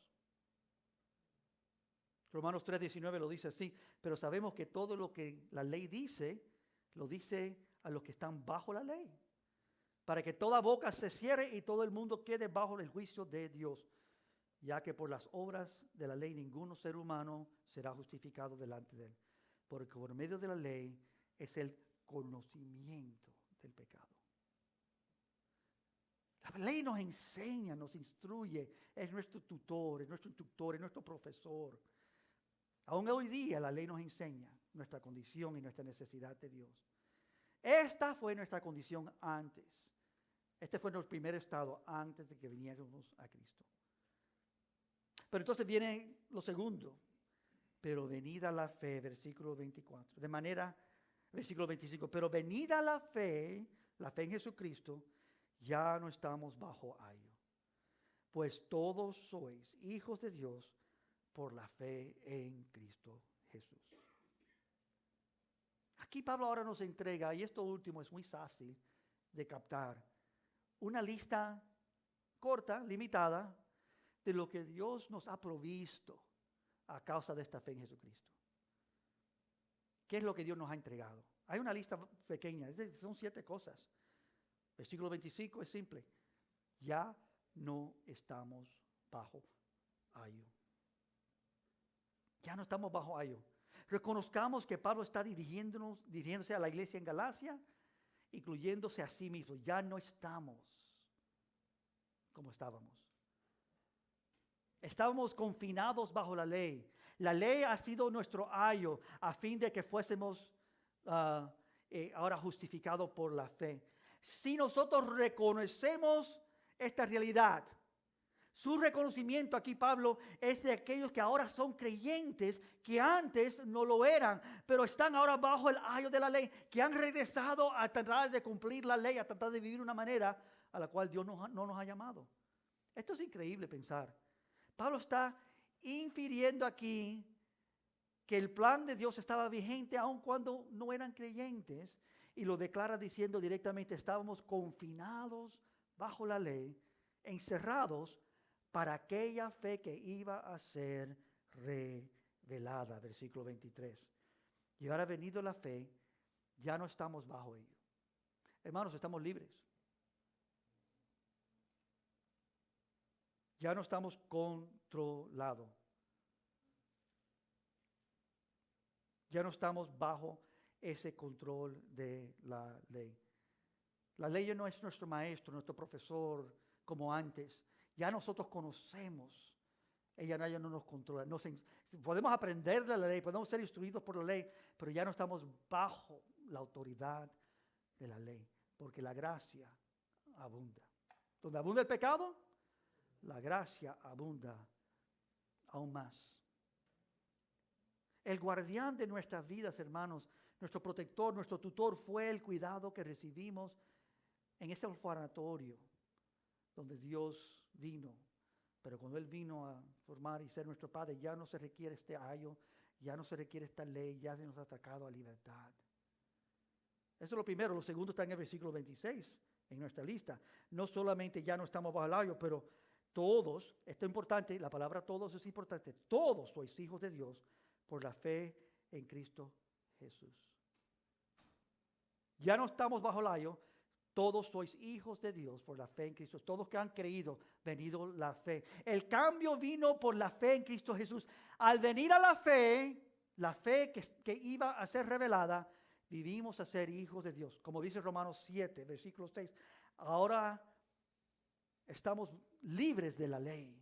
Speaker 1: Romanos 3:19 lo dice así, pero sabemos que todo lo que la ley dice, lo dice a los que están bajo la ley, para que toda boca se cierre y todo el mundo quede bajo el juicio de Dios, ya que por las obras de la ley ninguno ser humano será justificado delante de él, porque por medio de la ley es el conocimiento del pecado. La ley nos enseña, nos instruye, es nuestro tutor, es nuestro instructor, es nuestro profesor. Aún hoy día la ley nos enseña nuestra condición y nuestra necesidad de Dios. Esta fue nuestra condición antes. Este fue nuestro primer estado antes de que viniéramos a Cristo. Pero entonces viene lo segundo. Pero venida la fe, versículo 24. De manera, versículo 25. Pero venida la fe en Jesucristo, ya no estamos bajo ayo. Pues todos sois hijos de Dios por la fe en Cristo Jesús. Aquí Pablo ahora nos entrega, y esto último es muy fácil de captar, una lista corta, limitada, de lo que Dios nos ha provisto a causa de esta fe en Jesucristo. ¿Qué es lo que Dios nos ha entregado? Hay una lista pequeña, son 7 cosas. Versículo 25 es simple. Ya no estamos bajo ayo. Ya no estamos bajo ayo. Reconozcamos que Pablo está dirigiéndose a la iglesia en Galacia, incluyéndose a sí mismo. Ya no estamos como estábamos. Estábamos confinados bajo la ley. La ley ha sido nuestro ayo a fin de que fuésemos ahora justificados por la fe. Si nosotros reconocemos esta realidad, su reconocimiento aquí, Pablo, es de aquellos que ahora son creyentes, que antes no lo eran, pero están ahora bajo el ayo de la ley, que han regresado a tratar de cumplir la ley, a tratar de vivir de una manera a la cual Dios no nos ha llamado. Esto es increíble pensar. Pablo está infiriendo aquí que el plan de Dios estaba vigente aun cuando no eran creyentes, y lo declara diciendo directamente, estábamos confinados bajo la ley, encerrados para aquella fe que iba a ser revelada. Versículo 23. Y ahora venido la fe, ya no estamos bajo ello. Hermanos, estamos libres. Ya no estamos controlados. Ya no estamos bajo ese control de la ley. La ley ya no es nuestro maestro, nuestro profesor, como antes. Ya nosotros conocemos. Ella ya no nos controla. Podemos aprender de la ley, podemos ser instruidos por la ley, pero ya no estamos bajo la autoridad de la ley, porque la gracia abunda. Donde abunda el pecado, la gracia abunda aún más. El guardián de nuestras vidas, hermanos, nuestro protector, nuestro tutor, fue el cuidado que recibimos en ese orfanatorio donde Dios vino. Pero cuando Él vino a formar y ser nuestro Padre, ya no se requiere este ayo, ya no se requiere esta ley, ya se nos ha sacado a libertad. Eso es lo primero. Lo segundo está en el versículo 26, en nuestra lista. No solamente ya no estamos bajo el ayo, pero todos, esto es importante, la palabra todos es importante, todos sois hijos de Dios por la fe en Cristo Jesús. Ya no estamos bajo el ayo, todos sois hijos de Dios por la fe en Cristo. Todos que han creído, venido la fe. El cambio vino por la fe en Cristo Jesús. Al venir a la fe que iba a ser revelada, vivimos a ser hijos de Dios. Como dice Romanos 7, versículo 6. Ahora estamos libres de la ley.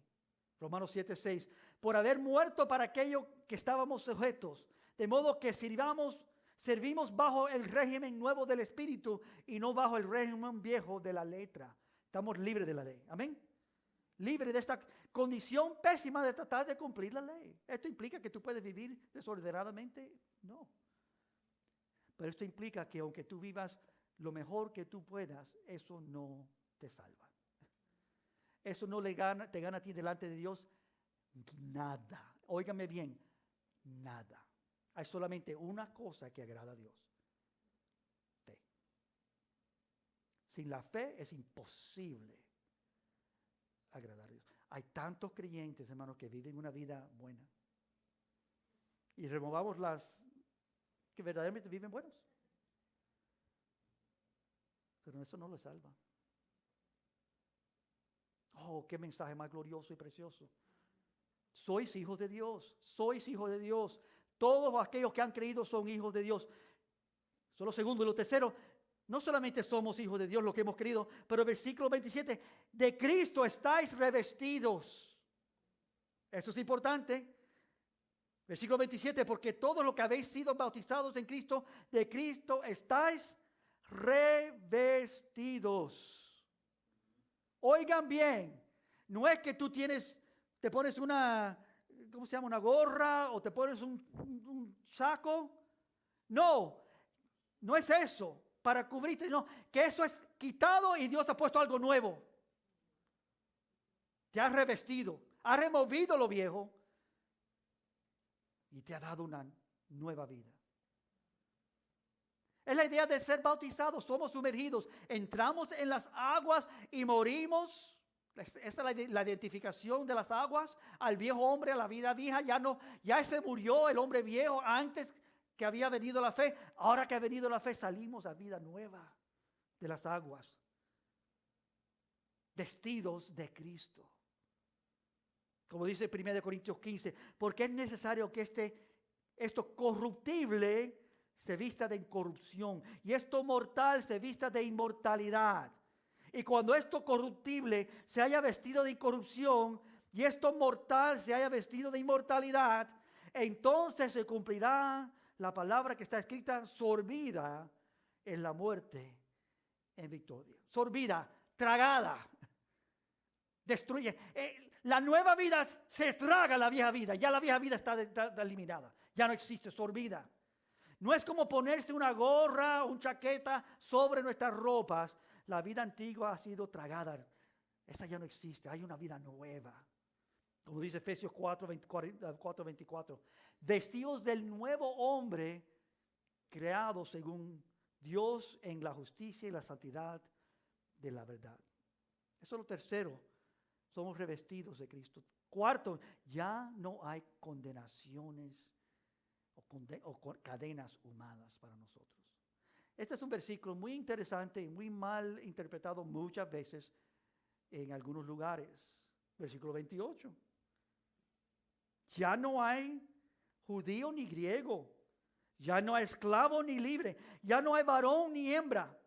Speaker 1: Romanos 7, 6. Por haber muerto para aquello que estábamos sujetos. De modo que servimos bajo el régimen nuevo del Espíritu y no bajo el régimen viejo de la letra. Estamos libres de la ley. Amén. Libre de esta condición pésima de tratar de cumplir la ley. ¿Esto implica que tú puedes vivir desordenadamente? No. Pero esto implica que aunque tú vivas lo mejor que tú puedas, eso no te salva. Eso no te gana a ti delante de Dios nada. Óigame bien, nada. Hay solamente una cosa que agrada a Dios. Fe. Sin la fe es imposible agradar a Dios. Hay tantos creyentes, hermanos, que viven una vida buena. Y removamos las que verdaderamente viven buenos. Pero eso no les salva. Oh, qué mensaje más glorioso y precioso. Sois hijos de Dios. Sois hijos de Dios. Todos aquellos que han creído son hijos de Dios. Eso es lo segundo. Y lo tercero, no solamente somos hijos de Dios, lo que hemos creído, pero versículo 27, de Cristo estáis revestidos. Eso es importante. Versículo 27, porque todos los que habéis sido bautizados en Cristo, de Cristo estáis revestidos. Oigan bien, no es que tú te pones una, ¿cómo se llama? Una gorra o te pones un saco. No, no es eso, para cubrirte, no, que eso es quitado y Dios ha puesto algo nuevo. Te ha revestido, ha removido lo viejo y te ha dado una nueva vida. Es la idea de ser bautizados, somos sumergidos, entramos en las aguas y morimos. Esa es la identificación de las aguas al viejo hombre, a la vida vieja. Ya se murió el hombre viejo antes que había venido la fe. Ahora que ha venido la fe, salimos a vida nueva de las aguas, vestidos de Cristo. Como dice 1 Corintios 15, porque es necesario que esto corruptible se vista de incorrupción y esto mortal se vista de inmortalidad. Y cuando esto corruptible se haya vestido de incorrupción y esto mortal se haya vestido de inmortalidad, entonces se cumplirá la palabra que está escrita: sorbida en la muerte, en victoria. Sorbida, tragada, destruye. La nueva vida se traga la vieja vida. Ya la vieja vida está eliminada. Ya no existe, sorbida. No es como ponerse una gorra o una chaqueta sobre nuestras ropas. La vida antigua ha sido tragada. Esa ya no existe. Hay una vida nueva. Como dice Efesios 4:24. Vestidos del nuevo hombre, creado según Dios en la justicia y la santidad de la verdad. Eso es lo tercero. Somos revestidos de Cristo. Cuarto, ya no hay condenaciones o cadenas humanas para nosotros. Este es un versículo muy interesante y muy mal interpretado muchas veces en algunos lugares. Versículo 28. Ya no hay judío ni griego, ya no hay esclavo ni libre, ya no hay varón ni hembra,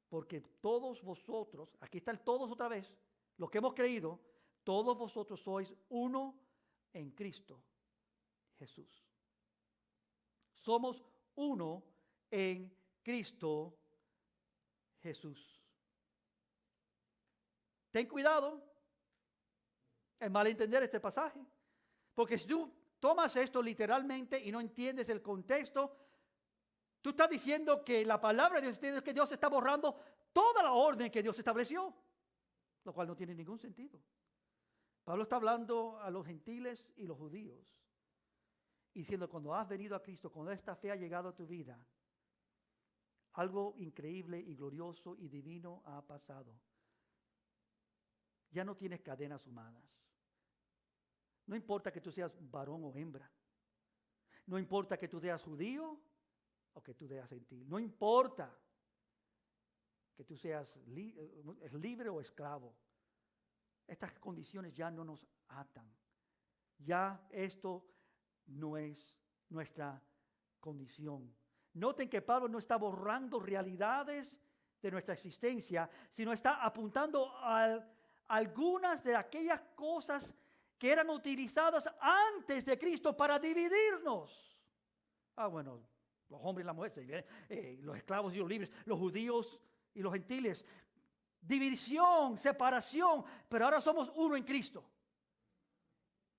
Speaker 1: porque todos vosotros, aquí está el todos otra vez, los que hemos creído, todos vosotros sois uno en Cristo Jesús. Somos uno en Cristo Jesús. Ten cuidado en malentender este pasaje. Porque si tú tomas esto literalmente y no entiendes el contexto, tú estás diciendo que la palabra de Dios es que Dios está borrando toda la orden que Dios estableció, lo cual no tiene ningún sentido. Pablo está hablando a los gentiles y los judíos, diciendo, cuando has venido a Cristo, cuando esta fe ha llegado a tu vida, algo increíble y glorioso y divino ha pasado. Ya no tienes cadenas humanas. No importa que tú seas varón o hembra. No importa que tú seas judío o que tú seas gentil. No importa que tú seas libre o esclavo. Estas condiciones ya no nos atan. Ya esto no es nuestra condición. Noten que Pablo no está borrando realidades de nuestra existencia, sino está apuntando a algunas de aquellas cosas que eran utilizadas antes de Cristo para dividirnos. Bueno, los hombres y las mujeres, los esclavos y los libres, los judíos y los gentiles. División, separación, pero ahora somos uno en Cristo.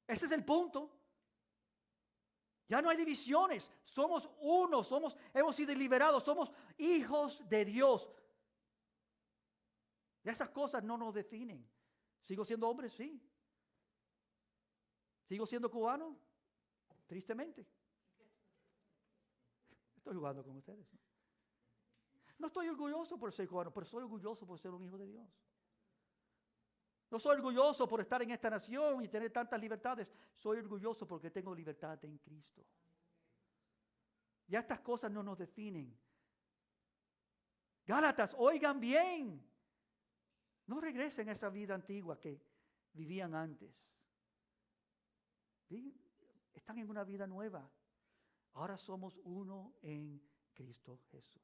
Speaker 1: Ese es el punto. Ya no hay divisiones, somos uno, hemos sido liberados, somos hijos de Dios. Y esas cosas no nos definen. ¿Sigo siendo hombre? Sí. ¿Sigo siendo cubano? Tristemente. Estoy jugando con ustedes. No estoy orgulloso por ser cubano, pero soy orgulloso por ser un hijo de Dios. No soy orgulloso por estar en esta nación y tener tantas libertades. Soy orgulloso porque tengo libertad en Cristo. Ya estas cosas no nos definen. Gálatas, oigan bien. No regresen a esa vida antigua que vivían antes. Están en una vida nueva. Ahora somos uno en Cristo Jesús.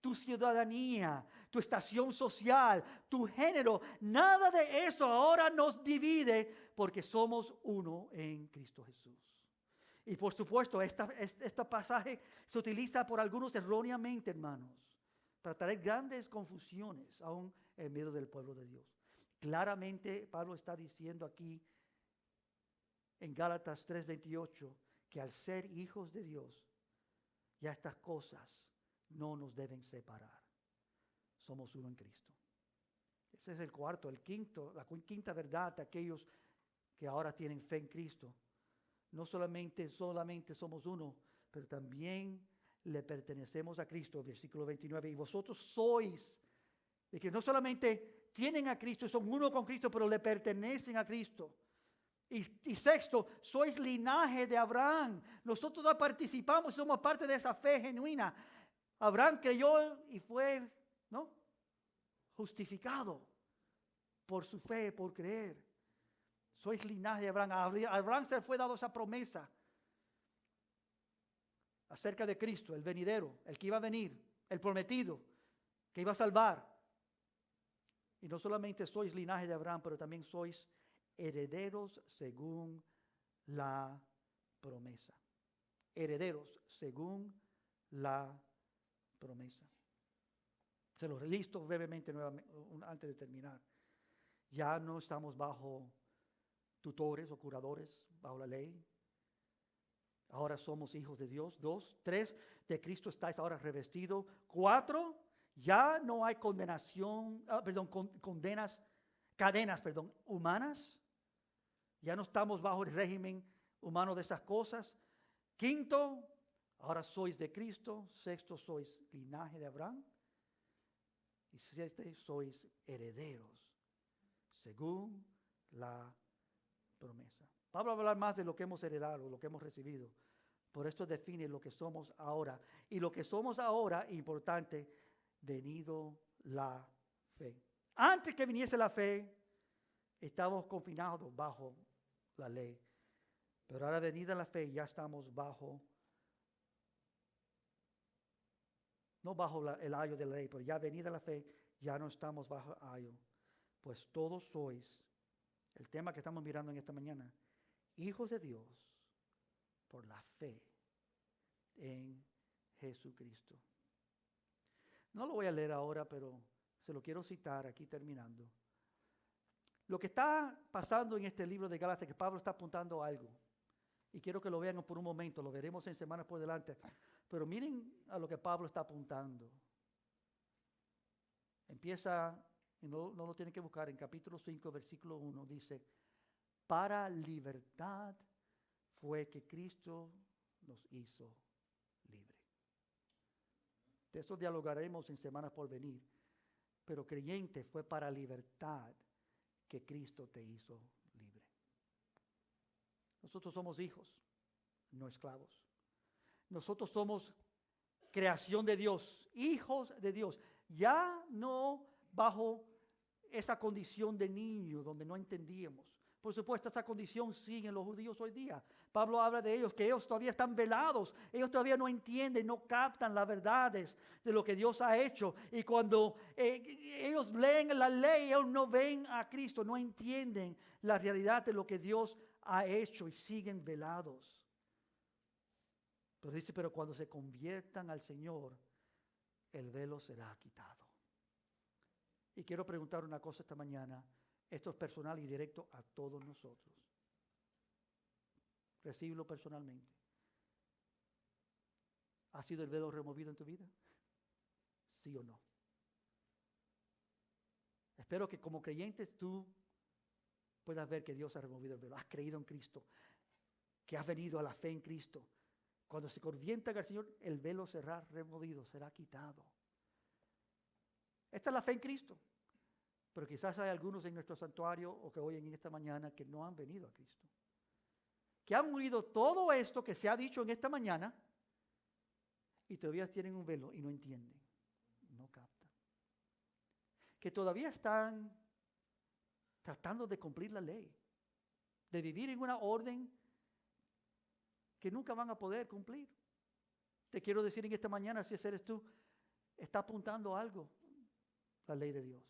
Speaker 1: Tu ciudadanía, tu estación social, tu género, nada de eso ahora nos divide porque somos uno en Cristo Jesús. Y por supuesto, este pasaje se utiliza por algunos erróneamente, hermanos, para traer grandes confusiones aún en medio del pueblo de Dios. Claramente, Pablo está diciendo aquí en Gálatas 3:28 que al ser hijos de Dios, ya estas cosas no nos deben separar. Somos uno en Cristo. Ese es el cuarto, la quinta verdad de aquellos que ahora tienen fe en Cristo. No solamente somos uno, pero también le pertenecemos a Cristo. Versículo 29. Y vosotros sois, de que no solamente tienen a Cristo, son uno con Cristo, pero le pertenecen a Cristo. Y sexto, sois linaje de Abraham. Nosotros no participamos, somos parte de esa fe genuina. Abraham creyó y fue, justificado por su fe, por creer. Sois linaje de Abraham. A Abraham se fue dado esa promesa acerca de Cristo, el venidero, el que iba a venir, el prometido, que iba a salvar. Y no solamente sois linaje de Abraham, pero también sois herederos según la promesa. Herederos según la promesa. Se lo listo brevemente nuevamente, antes de terminar. Ya no estamos bajo tutores o curadores, bajo la ley. Ahora somos hijos de Dios. 2, 3, de Cristo estáis ahora revestido. 4, ya no hay cadenas humanas. Ya no estamos bajo el régimen humano de estas cosas. 5, ahora sois de Cristo. 6, sois linaje de Abraham. Y 7, sois herederos según la promesa. Pablo va a hablar más de lo que hemos heredado, lo que hemos recibido. Por esto define lo que somos ahora. Y lo que somos ahora, importante, venido la fe. Antes que viniese la fe, estábamos confinados bajo la ley. Pero ahora venida la fe, ya estamos no bajo el ayo de la ley, pero ya venida la fe, ya no estamos bajo el ayo. Pues todos sois, el tema que estamos mirando en esta mañana, hijos de Dios por la fe en Jesucristo. No lo voy a leer ahora, pero se lo quiero citar aquí terminando. Lo que está pasando en este libro de Gálatas, que Pablo está apuntando a algo. Y quiero que lo vean por un momento, lo veremos en semanas por delante. Pero miren a lo que Pablo está apuntando. Empieza, y no lo tienen que buscar, en capítulo 5, versículo 1, dice, para libertad fue que Cristo nos hizo libre. De eso dialogaremos en semanas por venir. Pero creyente, fue para libertad que Cristo te hizo libre. Nosotros somos hijos, no esclavos. Nosotros somos creación de Dios, hijos de Dios. Ya no bajo esa condición de niño donde no entendíamos. Por supuesto, esa condición sigue en los judíos hoy día. Pablo habla de ellos, que ellos todavía están velados. Ellos todavía no entienden, no captan las verdades de lo que Dios ha hecho. Y cuando ellos leen la ley, ellos no ven a Cristo, no entienden la realidad de lo que Dios ha hecho y siguen velados. Pero dice, pero cuando se conviertan al Señor, el velo será quitado. Y quiero preguntar una cosa esta mañana. Esto es personal y directo a todos nosotros. Recíbelo personalmente. ¿Ha sido el velo removido en tu vida? ¿Sí o no? Espero que como creyentes tú puedas ver que Dios ha removido el velo. Has creído en Cristo, que has venido a la fe en Cristo. Cuando se convierta al Señor, el velo será removido, será quitado. Esta es la fe en Cristo. Pero quizás hay algunos en nuestro santuario o que hoy en esta mañana que no han venido a Cristo. Que han oído todo esto que se ha dicho en esta mañana y todavía tienen un velo y no entienden, no captan. Que todavía están tratando de cumplir la ley, de vivir en una orden que nunca van a poder cumplir. Te quiero decir en esta mañana, si ese eres tú, está apuntando algo, la ley de Dios.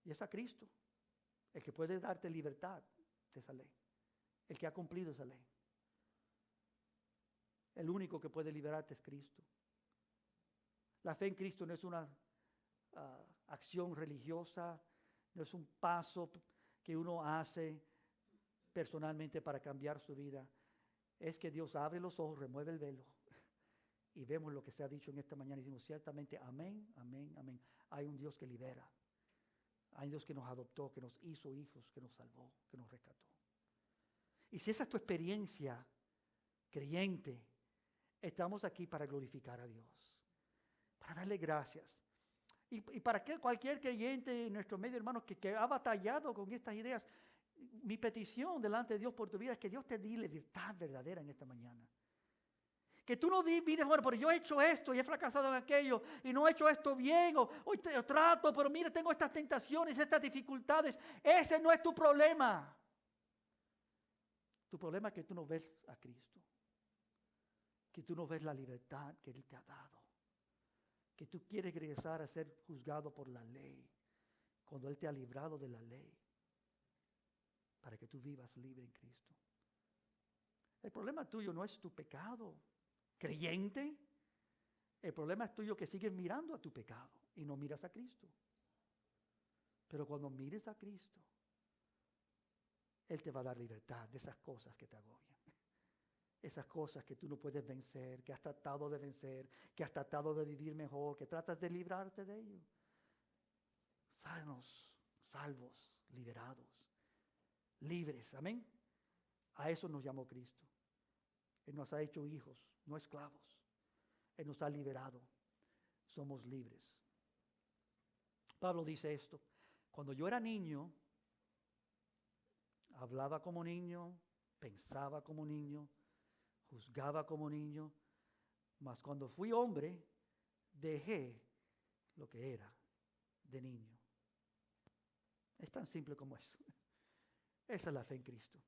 Speaker 1: Y es a Cristo, el que puede darte libertad de esa ley, el que ha cumplido esa ley. El único que puede liberarte es Cristo. La fe en Cristo no es una acción religiosa, no es un paso que uno hace personalmente para cambiar su vida. Es que Dios abre los ojos, remueve el velo y vemos lo que se ha dicho en esta mañana y decimos ciertamente amén, amén, amén. Hay un Dios que libera. Hay un Dios que nos adoptó, que nos hizo hijos, que nos salvó, que nos rescató. Y si esa es tu experiencia, creyente, estamos aquí para glorificar a Dios, para darle gracias. Y para que cualquier creyente en nuestro medio, hermanos, que ha batallado con estas ideas, mi petición delante de Dios por tu vida es que Dios te dé libertad verdadera en esta mañana. Que tú no mires, bueno, pero yo he hecho esto y he fracasado en aquello y no he hecho esto bien, o hoy te trato, pero mira, tengo estas tentaciones, estas dificultades. Ese no es tu problema. Tu problema es que tú no ves a Cristo, que tú no ves la libertad que Él te ha dado, que tú quieres regresar a ser juzgado por la ley, cuando Él te ha librado de la ley, para que tú vivas libre en Cristo. El problema tuyo no es tu pecado, creyente. El problema es tuyo que sigues mirando a tu pecado y no miras a Cristo. Pero cuando mires a Cristo, Él te va a dar libertad de esas cosas que te agobian. Esas cosas que tú no puedes vencer, que has tratado de vencer, que has tratado de vivir mejor, que tratas de librarte de ello. Sanos, salvos, liberados, libres. Amén. A eso nos llamó Cristo. Él nos ha hecho hijos, no esclavos. Él nos ha liberado. Somos libres. Pablo dice esto. Cuando yo era niño, hablaba como niño, pensaba como niño, juzgaba como niño, mas cuando fui hombre, dejé lo que era de niño. Es tan simple como eso. Esa es la fe en Cristo.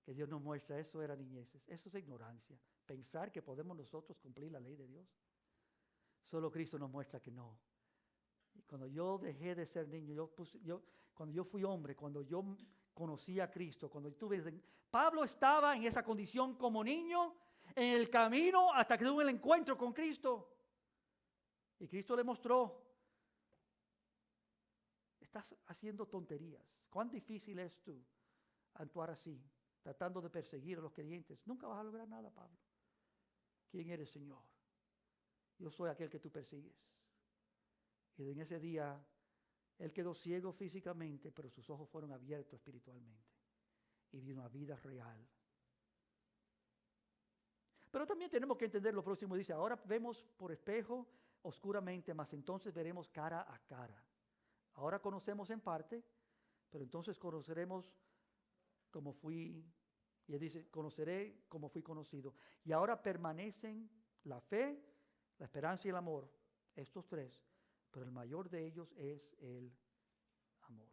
Speaker 1: Que Dios nos muestra, eso era niñeces, eso es ignorancia. Pensar que podemos nosotros cumplir la ley de Dios. Solo Cristo nos muestra que no. Y cuando yo dejé de ser niño, cuando yo fui hombre, cuando yo conocí a Cristo, Pablo estaba en esa condición como niño, en el camino hasta que tuvo el encuentro con Cristo. Y Cristo le mostró, estás haciendo tonterías. ¿Cuán difícil es tú actuar así tratando de perseguir a los creyentes, nunca vas a lograr nada, Pablo. ¿Quién eres, Señor? Yo soy aquel que tú persigues. Y en ese día, él quedó ciego físicamente, pero sus ojos fueron abiertos espiritualmente. Y vio una vida real. Pero también tenemos que entender lo próximo. Dice, ahora vemos por espejo oscuramente, mas entonces veremos cara a cara. Ahora conocemos en parte, pero entonces conoceremos como fui. Y él dice, conoceré como fui conocido. Y ahora permanecen la fe, la esperanza y el amor. Estos tres. Pero el mayor de ellos es el amor.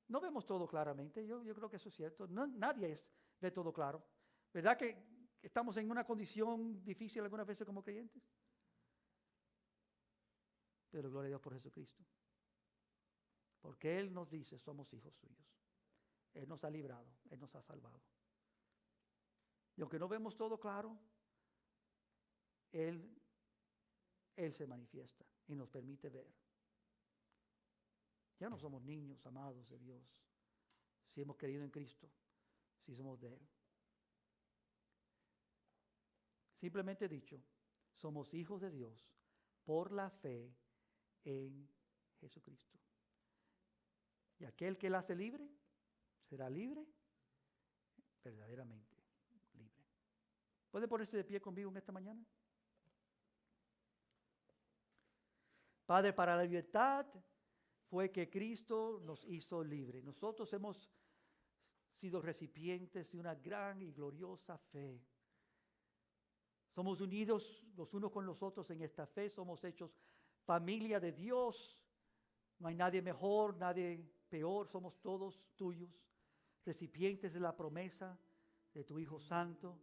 Speaker 1: No vemos todo claramente. Yo creo que eso es cierto. Nadie ve todo claro. ¿Verdad que estamos en una condición difícil algunas veces como creyentes? Pero gloria a Dios por Jesucristo. Porque Él nos dice, somos hijos suyos. Él nos ha librado, Él nos ha salvado. Y aunque no vemos todo claro, Él se manifiesta y nos permite ver. Ya no somos niños amados de Dios, si hemos creído en Cristo, si somos de Él. Simplemente dicho, somos hijos de Dios por la fe en Jesucristo. Y aquel que la hace libre, será libre, verdaderamente libre. ¿Puede ponerse de pie conmigo en esta mañana? Padre, para la libertad fue que Cristo nos hizo libres. Nosotros hemos sido recipientes de una gran y gloriosa fe. Somos unidos los unos con los otros en esta fe, somos hechos familia de Dios. No hay nadie mejor, nadie peor, somos todos tuyos, recipientes de la promesa de tu Hijo Santo.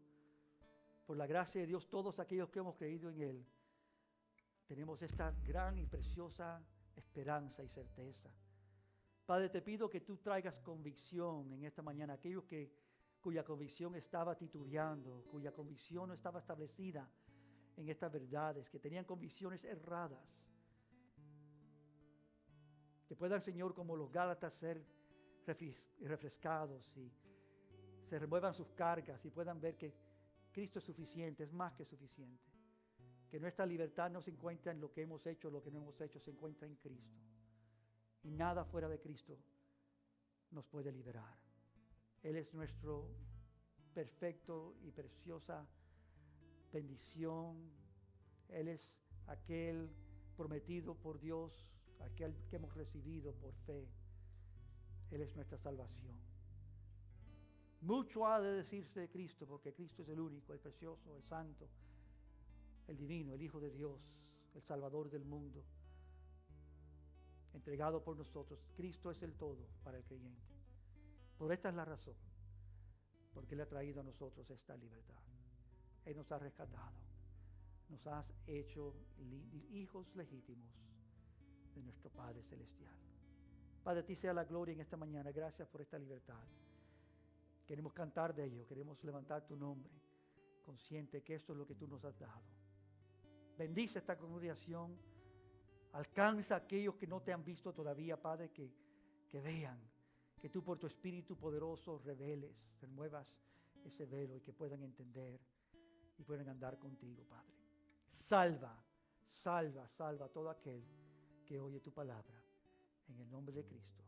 Speaker 1: Por la gracia de Dios, todos aquellos que hemos creído en Él, tenemos esta gran y preciosa esperanza y certeza. Padre, te pido que tú traigas convicción en esta mañana, aquellos cuya convicción estaba titubeando, cuya convicción no estaba establecida en estas verdades, que tenían convicciones erradas. Que puedan, Señor, como los Gálatas, ser refrescados y se remuevan sus cargas y puedan ver que Cristo es suficiente, es más que suficiente. Que nuestra libertad no se encuentra en lo que hemos hecho, lo que no hemos hecho, se encuentra en Cristo. Y nada fuera de Cristo nos puede liberar. Él es nuestro perfecto y preciosa bendición. Él es aquel prometido por Dios, aquel que hemos recibido por fe. Él es nuestra salvación. Mucho ha de decirse de Cristo, porque Cristo es el único, el precioso, el santo, el divino, el Hijo de Dios, el Salvador del mundo, entregado por nosotros. Cristo es el todo para el creyente. Por esta es la razón, porque Él ha traído a nosotros esta libertad. Él nos ha rescatado, nos ha hecho hijos legítimos de nuestro Padre Celestial. Padre, a ti sea la gloria en esta mañana. Gracias por esta libertad. Queremos cantar de ello, queremos levantar tu nombre, consciente que esto es lo que tú nos has dado. Bendice esta congregación, alcanza a aquellos que no te han visto todavía, Padre, que vean, que tú por tu Espíritu poderoso reveles, remuevas ese velo y que puedan entender y puedan andar contigo, Padre. Salva, salva, salva a todo aquel que oye tu palabra, en el nombre de Cristo.